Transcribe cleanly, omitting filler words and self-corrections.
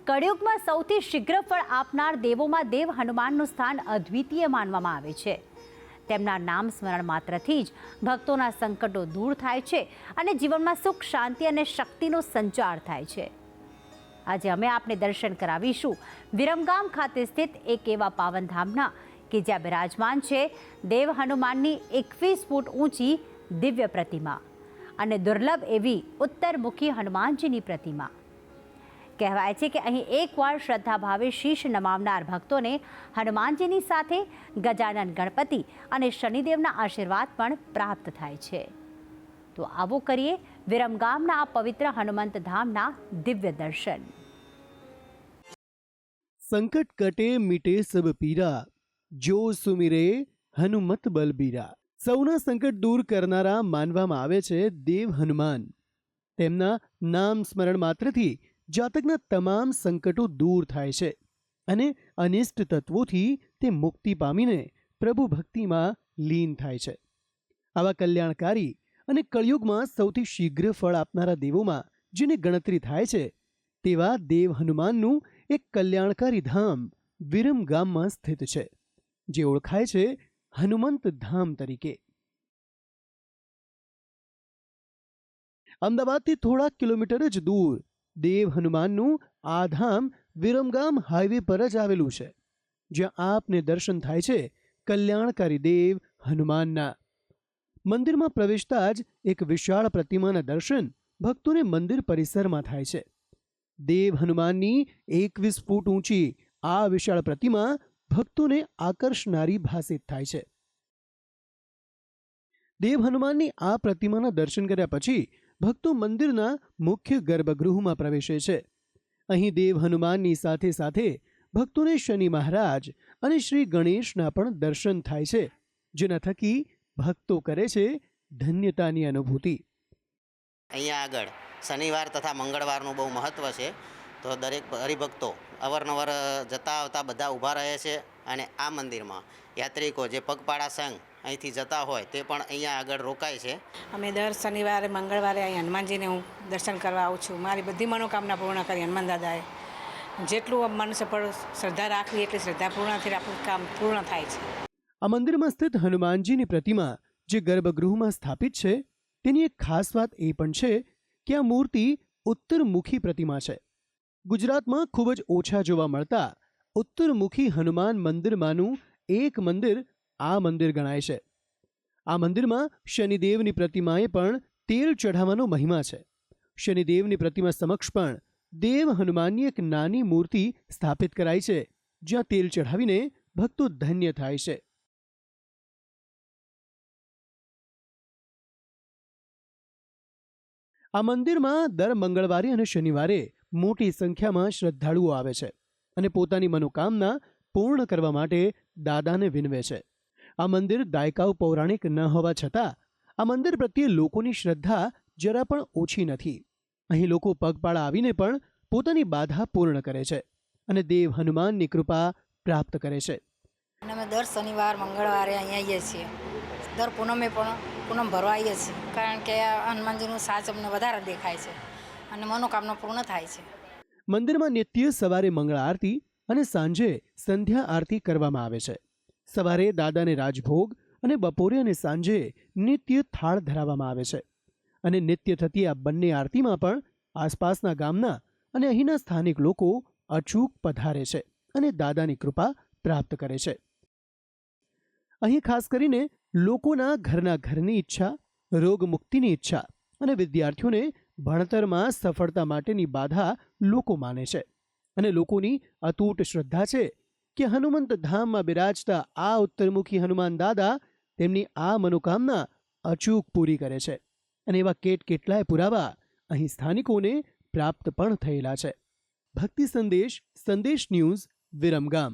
કળિયુગમાં સૌથી શીઘ્ર ફળ આપનાર દેવોમાં દેવ હનુમાનનું સ્થાન અદ્વિતીય માનવામાં આવે છે। તેમના નામ સ્મરણ માત્રથી જ ભક્તોના સંકટો દૂર થાય છે અને જીવનમાં સુખ, શાંતિ અને શક્તિનો સંચાર થાય છે। આજે અમે આપને દર્શન કરાવીશું વિરમગામ ખાતે સ્થિત એક એવા પાવનધામના કે જ્યાં બિરાજમાન છે દેવ હનુમાનની 21 ફૂટ ઊંચી દિવ્ય પ્રતિમા અને દુર્લભ એવી ઉત્તરમુખી હનુમાનજીની પ્રતિમા। કહેવાય છે કે અહીં એકવાર શ્રદ્ધા ભાવે શીશ નમાવનાર ભક્તોને હનુમાનજીની સાથે ગજાનન ગણપતિ અને શનિદેવના આશીર્વાદ પણ પ્રાપ્ત થાય છે। તો આવો કરીએ વિરમગામના આ પવિત્ર હનુમંત ધામના દિવ્ય દર્શન। સંકટ કટે મીટે સબ પીરા, જો સુમિરે હનુમત બલબીરા। સૌના સંકટ દૂર કરનારા માનવામાં આવે છે દેવ હનુમાન। તેમના નામ સ્મરણ માત્રથી જાતકના તમામ સંકટો દૂર થાય છે અને અનિષ્ટ તત્વોથી તે મુક્તિ પામીને પ્રભુ ભક્તિમાં લીન થાય છે। આવા કલ્યાણકારી અને કળિયુગમાં સૌથી શીઘ્ર ફળ આપનારા દેવોમાં જેની ગણતરી થાય છે તેવા દેવ હનુમાનનું એક કલ્યાણકારી ધામ વિરમગામમાં સ્થિત છે, જે ઓળખાય છે હનુમંત ધામ તરીકે। અમદાવાદથી થોડા કિલોમીટર જ દૂર દેવ હનુમાનનું આ ધામ વિરમગામ હાઈવે પર જ આવેલું છે, જ્યાં આપને દર્શન થાય છે કલ્યાણકારી દેવ હનુમાનના। મંદિરમાં પ્રવેશતા જ એક વિશાળ પ્રતિમાના દર્શન ભક્તોને મંદિર પરિસરમાં થાય છે। દેવ હનુમાનની 21 ફૂટ ઊંચી આ વિશાળ પ્રતિમા ભક્તોને આકર્ષનારી ભાસિત થાય છે। દેવ હનુમાનની આ પ્રતિમાના દર્શન કર્યા પછી ભક્તો મંદિરના મુખ્ય ગર્ભગૃહમાં પ્રવેશે છે। અહીં દેવ હનુમાનની સાથે સાથે ભક્તોને શનિ મહારાજ અને શ્રી ગણેશના પણ દર્શન થાય છે, જેના થકી ભક્તો કરે છે ધન્યતાની અનુભૂતિ। અહીંયા આગળ શનિવાર તથા મંગળવારનું બહુ મહત્ત્વ છે, તો દરેક હરિભક્તો અવારનવાર જતા આવતા બધા ઊભા રહે છે અને આ મંદિરમાં યાત્રિકો જે પગપાળા સંઘ અહીંથી જતા હોય તે પણ અહીંયા આગળ રોકાય છે। અમે દર શનિવારે મંગળવારે અહીં હનુમાનજીને હું દર્શન કરવા આવું છું। મારી બધી મનોકામના પૂર્ણ કરી હનુમાન દાદાએ જેટલું મનુષ્ય પર શ્રદ્ધા રાખવી એટલી શ્રદ્ધા પૂર્ણથી આપણું કામ પૂર્ણ થાય છે। આ મંદિરમાં સ્થિત હનુમાનજીની પ્રતિમા જે ગર્ભગૃહમાં સ્થાપિત છે તેની એક ખાસ વાત એ પણ છે કે આ મૂર્તિ ઉત્તરમુખી પ્રતિમા છે। ગુજરાતમાં ખૂબ જ ઓછા જોવા મળતા ઉત્તરમુખી હનુમાન મંદિરમાંનું એક મંદિર આ મંદિર ગણાય છે। આ મંદિરમાં શનિદેવની પ્રતિમાએ પણ તેલ ચઢાવવાનો મહિમા છે। શનિદેવની પ્રતિમા સમક્ષ પણ દેવ હનુમાનની એક નાની મૂર્તિ સ્થાપિત કરાઈ છે, જ્યાં તેલ ચઢાવીને ભક્તો ધન્ય થાય છે। આ મંદિરમાં દર મંગળવારે અને શનિવારે મોટી સંખ્યામાં શ્રદ્ધાળુઓ આવે છે અને પોતાની મનોકામના પૂર્ણ કરવા માટે દાદાને વિનવે છે। આ મંદિર દાયકાઓ પૌરાણિક ન હોવા છતાં આ મંદિર પ્રત્યે લોકોની શ્રદ્ધા જરા પણ ઓછી નથી। અહીં લોકો પગપાળા આવીને પણ પોતાની બાધા પૂર્ણ કરે છે અને દેવ હનુમાનની કૃપા પ્રાપ્ત કરે છે। અમે દર શનિવાર મંગળવારે અહીંયા આવીએ છીએ। દર પૂનમે પણ પૂનમ ભરવા આવીએ છીએ, કારણ કે હનુમાનજીનું સાચ અમને વધારે દેખાય છે અને મનોકામના પૂર્ણ થાય છે। મંદિરમાં નિત્ય સવારે મંગળા આરતી અને સાંજે સંધ્યા આરતી કરવામાં આવે છે। સવારે દાદાને રાજભોગ અને બપોરે અને સાંજે નિત્ય થાળ ધરાવવામાં આવે છે અને નિત્ય થતી આ બંને આરતીમાં પણ આસપાસના ગામના અને અહીંના સ્થાનિક લોકો અચૂક પધારે છે અને દાદાની કૃપા પ્રાપ્ત કરે છે। અહીં ખાસ કરીને લોકોના ઘરની ઈચ્છા, રોગ મુક્તિની ઈચ્છા અને વિદ્યાર્થીઓને ભણતરમાં સફળતા માટેની બાધા લોકો માને છે અને લોકોની અતૂટ શ્રદ્ધા છે કે હનુમંત ધામમાં બિરાજતા આ ઉત્તરમુખી હનુમાન દાદા તેમની આ મનોકામના અચૂક પૂરી કરે છે અને એવા કેટલાય પુરાવા અહીં સ્થાનિકોને પ્રાપ્ત પણ થયેલા છે। ભક્તિ સંદેશ ન્યૂઝ વિરમગામ।